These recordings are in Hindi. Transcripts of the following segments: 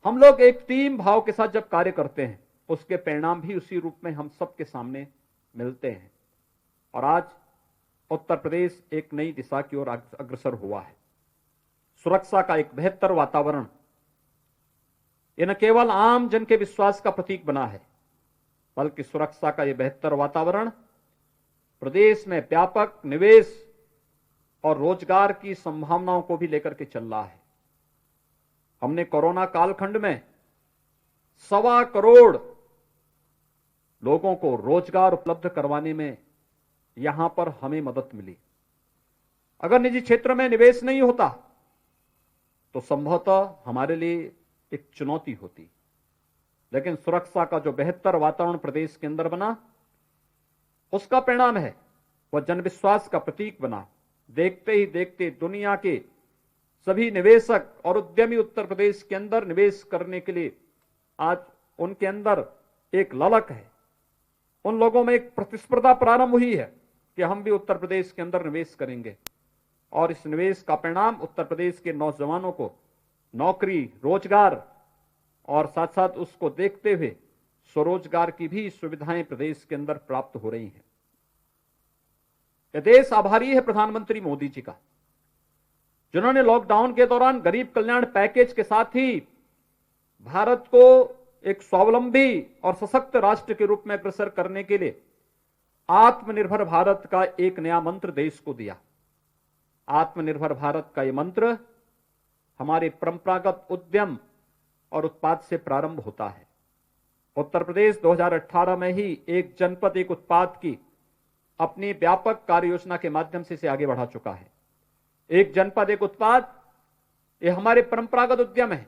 हम लोग एक टीम भाव के साथ जब कार्य करते हैं, उसके परिणाम भी उसी रूप में हम सबके सामने मिलते हैं। और आज उत्तर प्रदेश एक नई दिशा की ओर अग्रसर हुआ है। सुरक्षा का एक बेहतर वातावरण यह न केवल आम जन के विश्वास का प्रतीक बना है, बल्कि सुरक्षा का यह बेहतर वातावरण प्रदेश में व्यापक निवेश और रोजगार की संभावनाओं को भी लेकर के चल रहा है। हमने कोरोना कालखंड में 1.25 करोड़ लोगों को रोजगार उपलब्ध करवाने में यहां पर हमें मदद मिली। अगर निजी क्षेत्र में निवेश नहीं होता तो संभवतः हमारे लिए एक चुनौती होती, लेकिन सुरक्षा का जो बेहतर वातावरण प्रदेश के अंदर बना, उसका परिणाम है वह जनविश्वास का प्रतीक बना। देखते ही देखते दुनिया के सभी निवेशक और उद्यमी उत्तर प्रदेश के अंदर निवेश करने के लिए आज उनके अंदर एक ललक है। उन लोगों में एक प्रतिस्पर्धा प्रारंभ हुई है कि हम भी उत्तर प्रदेश के अंदर निवेश करेंगे, और इस निवेश का परिणाम उत्तर प्रदेश के नौजवानों को नौकरी, रोजगार और साथ साथ उसको देखते हुए स्वरोजगार की भी सुविधाएं प्रदेश के अंदर प्राप्त हो रही हैं। यह देश आभारी है प्रधानमंत्री मोदी जी का, जिन्होंने लॉकडाउन के दौरान गरीब कल्याण पैकेज के साथ ही भारत को एक स्वावलंबी और सशक्त राष्ट्र के रूप में अग्रसर करने के लिए आत्मनिर्भर भारत का एक नया मंत्र देश को दिया। आत्मनिर्भर भारत का यह मंत्र हमारे परंपरागत उद्यम और उत्पाद से प्रारंभ होता है। उत्तर प्रदेश 2018 में ही एक जनपद एक उत्पाद की अपनी व्यापक कार्य योजना के माध्यम से इसे आगे बढ़ा चुका है। एक जनपद एक उत्पाद, ये हमारे परंपरागत उद्यम है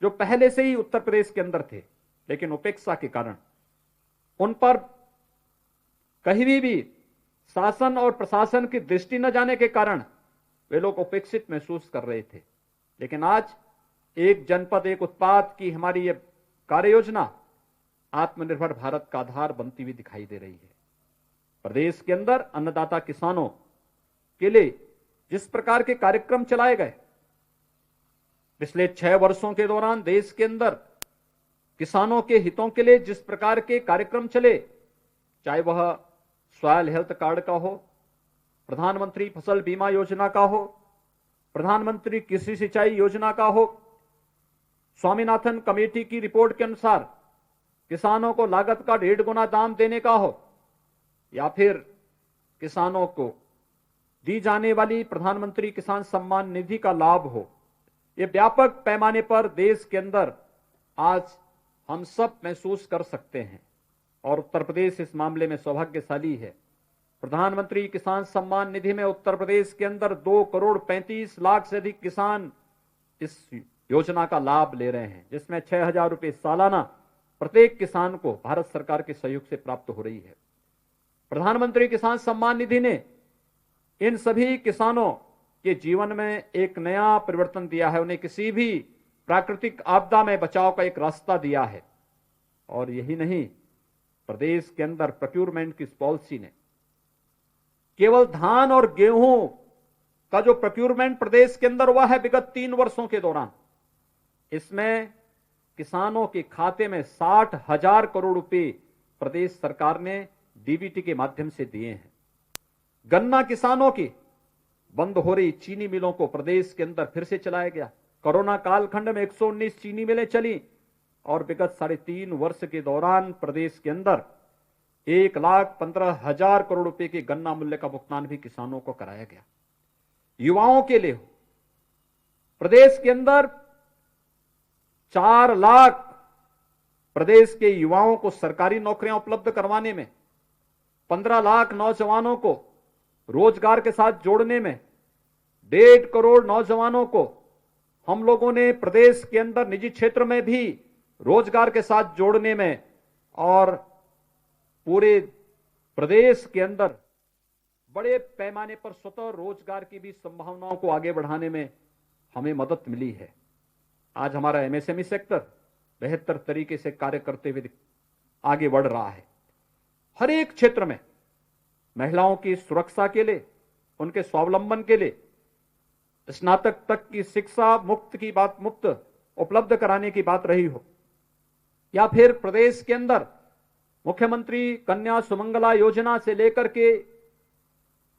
जो पहले से ही उत्तर प्रदेश के अंदर थे, लेकिन उपेक्षा के कारण उन पर कहीं भी शासन और प्रशासन की दृष्टि न जाने के कारण वे लोग उपेक्षित महसूस कर रहे थे। लेकिन आज एक जनपद एक उत्पाद की हमारी यह कार्य योजना आत्मनिर्भर भारत का आधार बनती हुई दिखाई दे रही है। प्रदेश के अंदर अन्नदाता किसानों के लिए जिस प्रकार के कार्यक्रम चलाए गए, पिछले 6 वर्षों के दौरान देश के अंदर किसानों के हितों के लिए जिस प्रकार के कार्यक्रम चले, चाहे वह सॉयल हेल्थ कार्ड का हो, प्रधानमंत्री फसल बीमा योजना का हो, प्रधानमंत्री कृषि सिंचाई योजना का हो, स्वामीनाथन कमेटी की रिपोर्ट के अनुसार किसानों को लागत का 1.5 गुना दाम देने का हो, या फिर किसानों को दी जाने वाली प्रधानमंत्री किसान सम्मान निधि का लाभ हो। यह व्यापक पैमाने पर देश के अंदर आज हम सब महसूस कर सकते हैं, और उत्तर प्रदेश इस मामले में सौभाग्यशाली है। प्रधानमंत्री किसान सम्मान निधि में उत्तर प्रदेश के अंदर 2 करोड़ 35 लाख से अधिक किसान इस योजना का लाभ ले रहे हैं, जिसमें 6,000 रुपए सालाना प्रत्येक किसान को भारत सरकार के सहयोग से प्राप्त हो रही है। प्रधानमंत्री किसान सम्मान निधि ने इन सभी किसानों के जीवन में एक नया परिवर्तन दिया है, उन्हें किसी भी प्राकृतिक आपदा में बचाव का एक रास्ता दिया है। और यही नहीं, प्रदेश के अंदर प्रोक्योरमेंट की पॉलिसी ने केवल धान और गेहूं का जो प्रोक्योरमेंट प्रदेश के अंदर हुआ है विगत 3 वर्षों के दौरान, इसमें किसानों के खाते में 60,000 करोड़ रुपए प्रदेश सरकार ने डीबीटी के माध्यम से दिए हैं। गन्ना किसानों की बंद हो रही चीनी मिलों को प्रदेश के अंदर फिर से चलाया गया। कोरोना कालखंड में 119 चीनी मिलें चली, और विगत 3.5 वर्ष के दौरान प्रदेश के अंदर 1,15,000 करोड़ रुपए के गन्ना मूल्य का भुगतान भी किसानों को कराया गया। युवाओं के लिए प्रदेश के अंदर 4 लाख प्रदेश के युवाओं को सरकारी नौकरियां उपलब्ध करवाने में, 15 लाख नौजवानों को रोजगार के साथ जोड़ने में, 1.5 करोड़ नौजवानों को हम लोगों ने प्रदेश के अंदर निजी क्षेत्र में भी रोजगार के साथ जोड़ने में, और पूरे प्रदेश के अंदर बड़े पैमाने पर स्वतः रोजगार की भी संभावनाओं को आगे बढ़ाने में हमें मदद मिली है। आज हमारा एमएसएमई सेक्टर बेहतर तरीके से कार्य करते हुए आगे बढ़ रहा है। हर एक क्षेत्र में महिलाओं की सुरक्षा के लिए, उनके स्वावलंबन के लिए, स्नातक तक की शिक्षा मुफ्त उपलब्ध कराने की बात रही हो, या फिर प्रदेश के अंदर मुख्यमंत्री कन्या सुमंगला योजना से लेकर के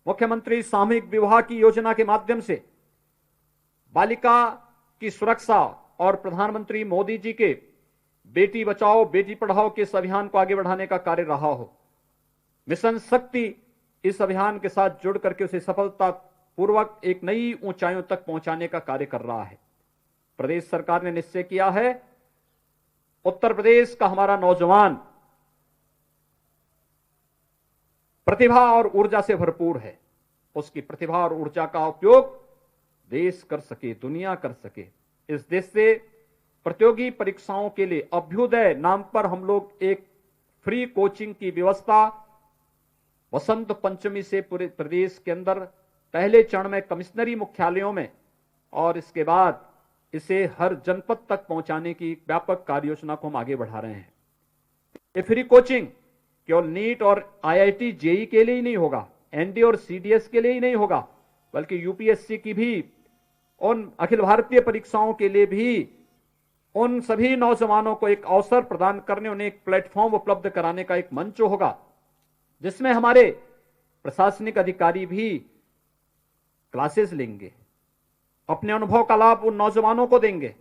मुख्यमंत्री सामूहिक विवाह की योजना के माध्यम से बालिका की सुरक्षा और प्रधानमंत्री मोदी जी के बेटी बचाओ बेटी पढ़ाओ के इस अभियान को आगे बढ़ाने का कार्य रहा हो। मिशन शक्ति इस अभियान के साथ जुड़ करके उसे सफलता पूर्वक एक नई ऊंचाइयों तक पहुंचाने का कार्य कर रहा है। प्रदेश सरकार ने निश्चय किया है, उत्तर प्रदेश का हमारा नौजवान प्रतिभा और ऊर्जा से भरपूर है। उसकी प्रतिभा और ऊर्जा का उपयोग देश कर सके, दुनिया कर सके। इस देश से प्रतियोगी परीक्षाओं के लिए अभ्युदय नाम पर हम लोग एक फ्री कोचिंग की व्यवस्था वसंत पंचमी से पूरे प्रदेश के अंदर पहले चरण में कमिश्नरी मुख्यालयों में और इसके बाद इसे हर जनपद तक पहुंचाने की व्यापक कार्य योजना को हम आगे बढ़ा रहे हैं। ये फ्री कोचिंग केवल नीट और आईआईटी जेई के लिए ही नहीं होगा, एनडी और सीडीएस के लिए ही नहीं होगा, बल्कि यूपीएससी की भी उन अखिल भारतीय परीक्षाओं के लिए भी उन सभी नौजवानों को एक अवसर प्रदान करने, उन्हें एक प्लेटफॉर्म उपलब्ध कराने का एक मंच होगा, जिसमें हमारे प्रशासनिक अधिकारी भी क्लासेस लेंगे, अपने अनुभव का लाभ उन नौजवानों को देंगे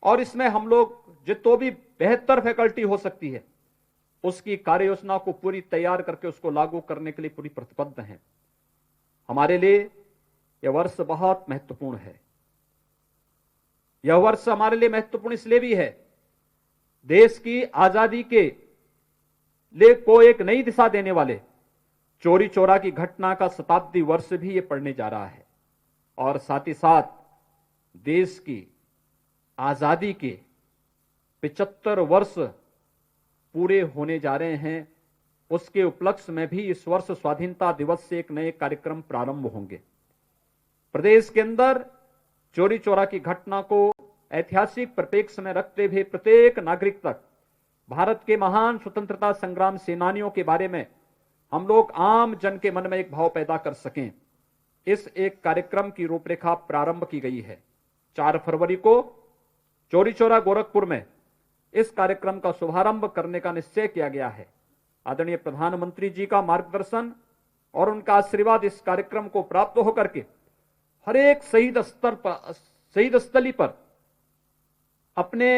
और इसमें हम लोग जितो भी बेहतर फैकल्टी हो सकती है उसकी कार्य योजना को पूरी तैयार करके उसको लागू करने के लिए पूरी प्रतिबद्ध हैं। हमारे लिए यह वर्ष बहुत महत्वपूर्ण है। यह वर्ष हमारे लिए महत्वपूर्ण इसलिए भी है, देश की आजादी के लिए को एक नई दिशा देने वाले चोरी चोरा की घटना का शताब्दी वर्ष भी ये पड़ने जा रहा है और साथ ही साथ देश की आजादी के 75 वर्ष पूरे होने जा रहे हैं। उसके उपलक्ष्य में भी इस वर्ष स्वाधीनता दिवस से एक नए कार्यक्रम प्रारंभ होंगे। प्रदेश के अंदर चोरी चोरा की घटना को ऐतिहासिक परिप्रेक्ष्य में रखते हुए प्रत्येक नागरिक तक भारत के महान स्वतंत्रता संग्राम सेनानियों के बारे में हम लोग आम जन के मन में एक भाव पैदा कर सकें, इस एक कार्यक्रम की रूपरेखा प्रारंभ की गई है। 4 फरवरी को चोरी चोरा गोरखपुर में इस कार्यक्रम का शुभारंभ करने का निश्चय किया गया है। आदरणीय प्रधानमंत्री जी का मार्गदर्शन और उनका आशीर्वाद इस कार्यक्रम को प्राप्त होकर के हर एक शहीद स्थली पर अपने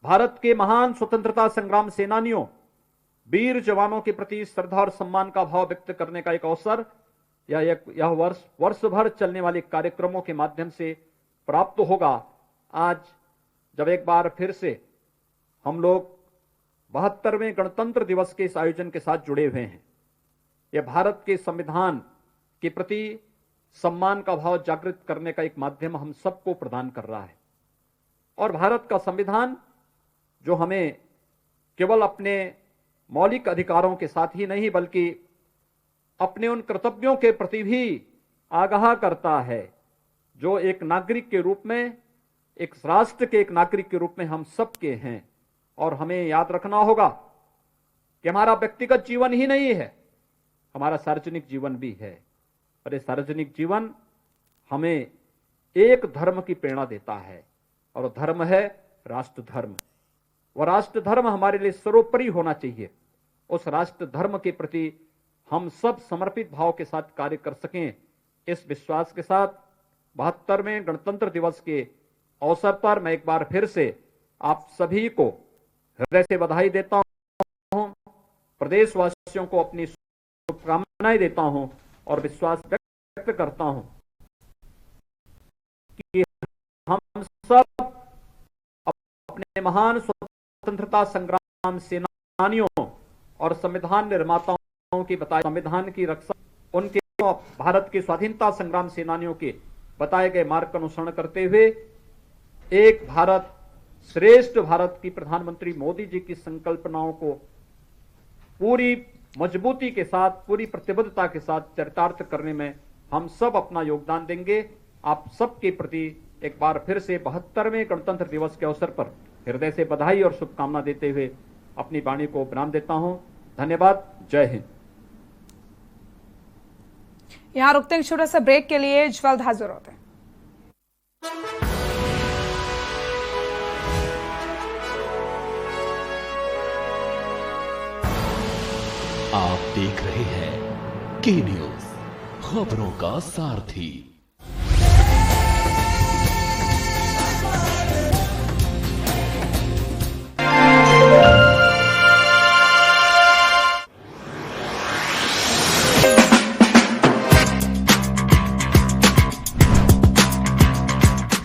भारत के महान स्वतंत्रता संग्राम सेनानियों वीर जवानों के प्रति श्रद्धा और सम्मान का भाव व्यक्त करने का एक अवसर यह वर्ष भर चलने वाले कार्यक्रमों के माध्यम से प्राप्त होगा। आज जब एक बार फिर से हम लोग 72वें गणतंत्र दिवस के इस आयोजन के साथ जुड़े हुए हैं, यह भारत के संविधान के प्रति सम्मान का भाव जागृत करने का एक माध्यम हम सबको प्रदान कर रहा है। और भारत का संविधान जो हमें केवल अपने मौलिक अधिकारों के साथ ही नहीं बल्कि अपने उन कर्तव्यों के प्रति भी आगाह करता है जो एक नागरिक के रूप में, एक राष्ट्र के एक नागरिक के रूप में हम सबके हैं। और हमें याद रखना होगा कि हमारा व्यक्तिगत जीवन ही नहीं है, हमारा सार्वजनिक जीवन भी है। और ये सार्वजनिक जीवन हमें एक धर्म की प्रेरणा देता है और धर्म है राष्ट्र धर्म। वह राष्ट्र धर्म हमारे लिए सर्वोपरि होना चाहिए। उस राष्ट्र धर्म के प्रति हम सब समर्पित भाव के साथ कार्य कर सकें, इस विश्वास के साथ 72वें गणतंत्र दिवस के अवसर पर मैं एक बार फिर से आप सभी को हृदय से बधाई देता हूं, प्रदेशवासियों को अपनी शुभकामनाएं देता हूं और विश्वास व्यक्त करता हूं कि हम सब अपने महान स्वतंत्रता संग्राम सेनानियों और संविधान निर्माताओं की बताए संविधान की रक्षा, उनके भारत के स्वाधीनता संग्राम सेनानियों के बताए गए मार्ग का अनुसरण करते हुए एक भारत श्रेष्ठ भारत की प्रधानमंत्री मोदी जी की संकल्पनाओं को पूरी मजबूती के साथ, पूरी प्रतिबद्धता के साथ चरितार्थ करने में हम सब अपना योगदान देंगे। आप सबके प्रति एक बार फिर से 72वें गणतंत्र दिवस के अवसर पर हृदय से बधाई और शुभकामना देते हुए अपनी वाणी को विराम देता हूं। धन्यवाद। जय हिंद। यहां रुकते हैं छोटे से ब्रेक के लिए। जल्द हाजिर होते हैं। देख रहे हैं के न्यूज, खबरों का सारथी।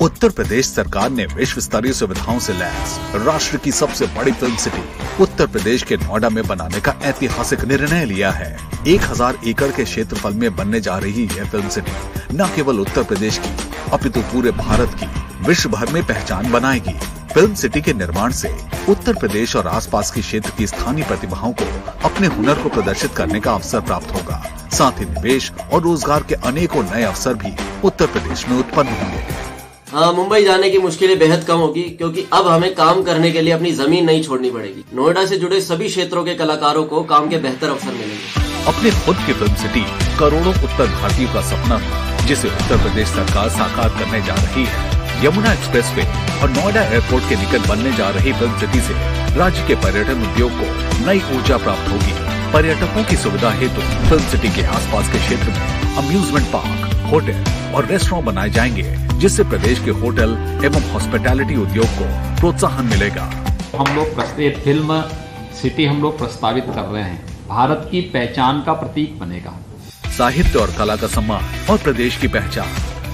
उत्तर प्रदेश सरकार ने विश्व स्तरीय सुविधाओं से लैस राष्ट्र की सबसे बड़ी फिल्म सिटी उत्तर प्रदेश के नोएडा में बनाने का ऐतिहासिक निर्णय लिया है। 1000 एकड़ के क्षेत्रफल में बनने जा रही यह फिल्म सिटी न केवल उत्तर प्रदेश की अपितु पूरे भारत की विश्व भर में पहचान बनाएगी। फिल्म सिटी के निर्माण से उत्तर प्रदेश और आसपास के क्षेत्र की स्थानीय प्रतिभाओं को अपने हुनर को प्रदर्शित करने का अवसर प्राप्त होगा। साथ ही निवेश और रोजगार के अनेकों नए अवसर भी उत्तर प्रदेश में उत्पन्न होंगे। मुंबई जाने की मुश्किलें बेहद कम होगी, क्योंकि अब हमें काम करने के लिए अपनी जमीन नहीं छोड़नी पड़ेगी। नोएडा से जुड़े सभी क्षेत्रों के कलाकारों को काम के बेहतर अवसर मिलेंगे। अपने खुद की फिल्म सिटी करोड़ों उत्तर भारतीयों का सपना था, जिसे उत्तर प्रदेश सरकार साकार करने जा रही है। यमुना एक्सप्रेसवे और नोएडा एयरपोर्ट के निकट बनने जा रही फिल्म सिटी से राज्य के पर्यटन उद्योग को नई ऊर्जा प्राप्त होगी। पर्यटकों की सुविधा हेतु फिल्म सिटी के आसपास के क्षेत्र में अम्यूजमेंट पार्क, होटल और रेस्टोरेंट बनाए जाएंगे, जिससे प्रदेश के होटल एवं हॉस्पिटैलिटी उद्योग को प्रोत्साहन मिलेगा। हम लोग एक फिल्म सिटी हम लोग प्रस्तावित कर रहे हैं, भारत की पहचान का प्रतीक बनेगा। साहित्य और कला का सम्मान और प्रदेश की पहचान,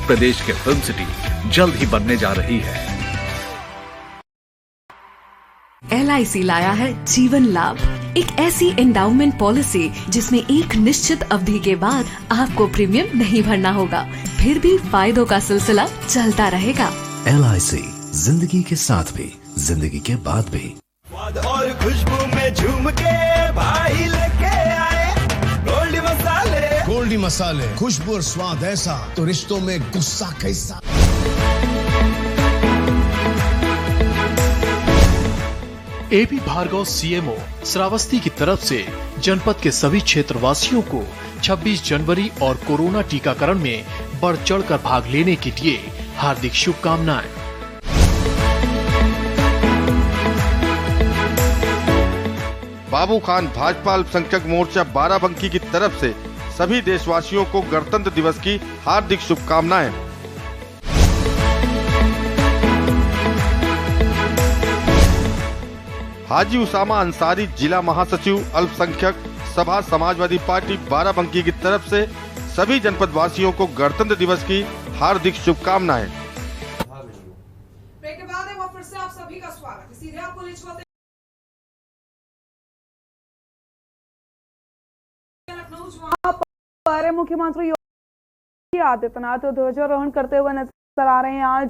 प्रदेश के फिल्म सिटी जल्द ही बनने जा रही है। LIC लाया है जीवन लाभ, एक ऐसी एंडाउमेंट पॉलिसी जिसमें एक निश्चित अवधि के बाद आपको प्रीमियम नहीं भरना होगा, फिर भी फायदों का सिलसिला चलता रहेगा। LIC, जिंदगी के साथ भी, जिंदगी के बाद भी। और खुशबू में झूम के भाई लेके आए गोल्डी मसाले। गोल्डी मसाले, खुशबू और स्वाद ऐसा तो रिश्तों में गुस्सा कैसा। AB भार्गव CMO श्रावस्ती की तरफ से जनपद के सभी क्षेत्रवासियों को 26 जनवरी और कोरोना टीकाकरण में बढ़ चढ़कर भाग लेने के लिए हार्दिक शुभकामनाएं। बाबू खान भाजपा अल्पसंख्यक मोर्चा बाराबंकी की तरफ से सभी देशवासियों को गणतंत्र दिवस की हार्दिक शुभकामनाएं। हाजी उसामा अंसारी जिला महासचिव अल्पसंख्यक सभा समाजवादी पार्टी बाराबंकी की तरफ से सभी जनपद वासियों को गणतंत्र दिवस की हार्दिक शुभकामनाएं। ब्रेक के बाद एक बार फिर से आप सभी का स्वागत है। सीधे आपको ले चलते लखनऊ, जहां पर मुख्यमंत्री योगी आदित्यनाथ ध्वजारोहण करते हुए नजर आ रहे हैं। आज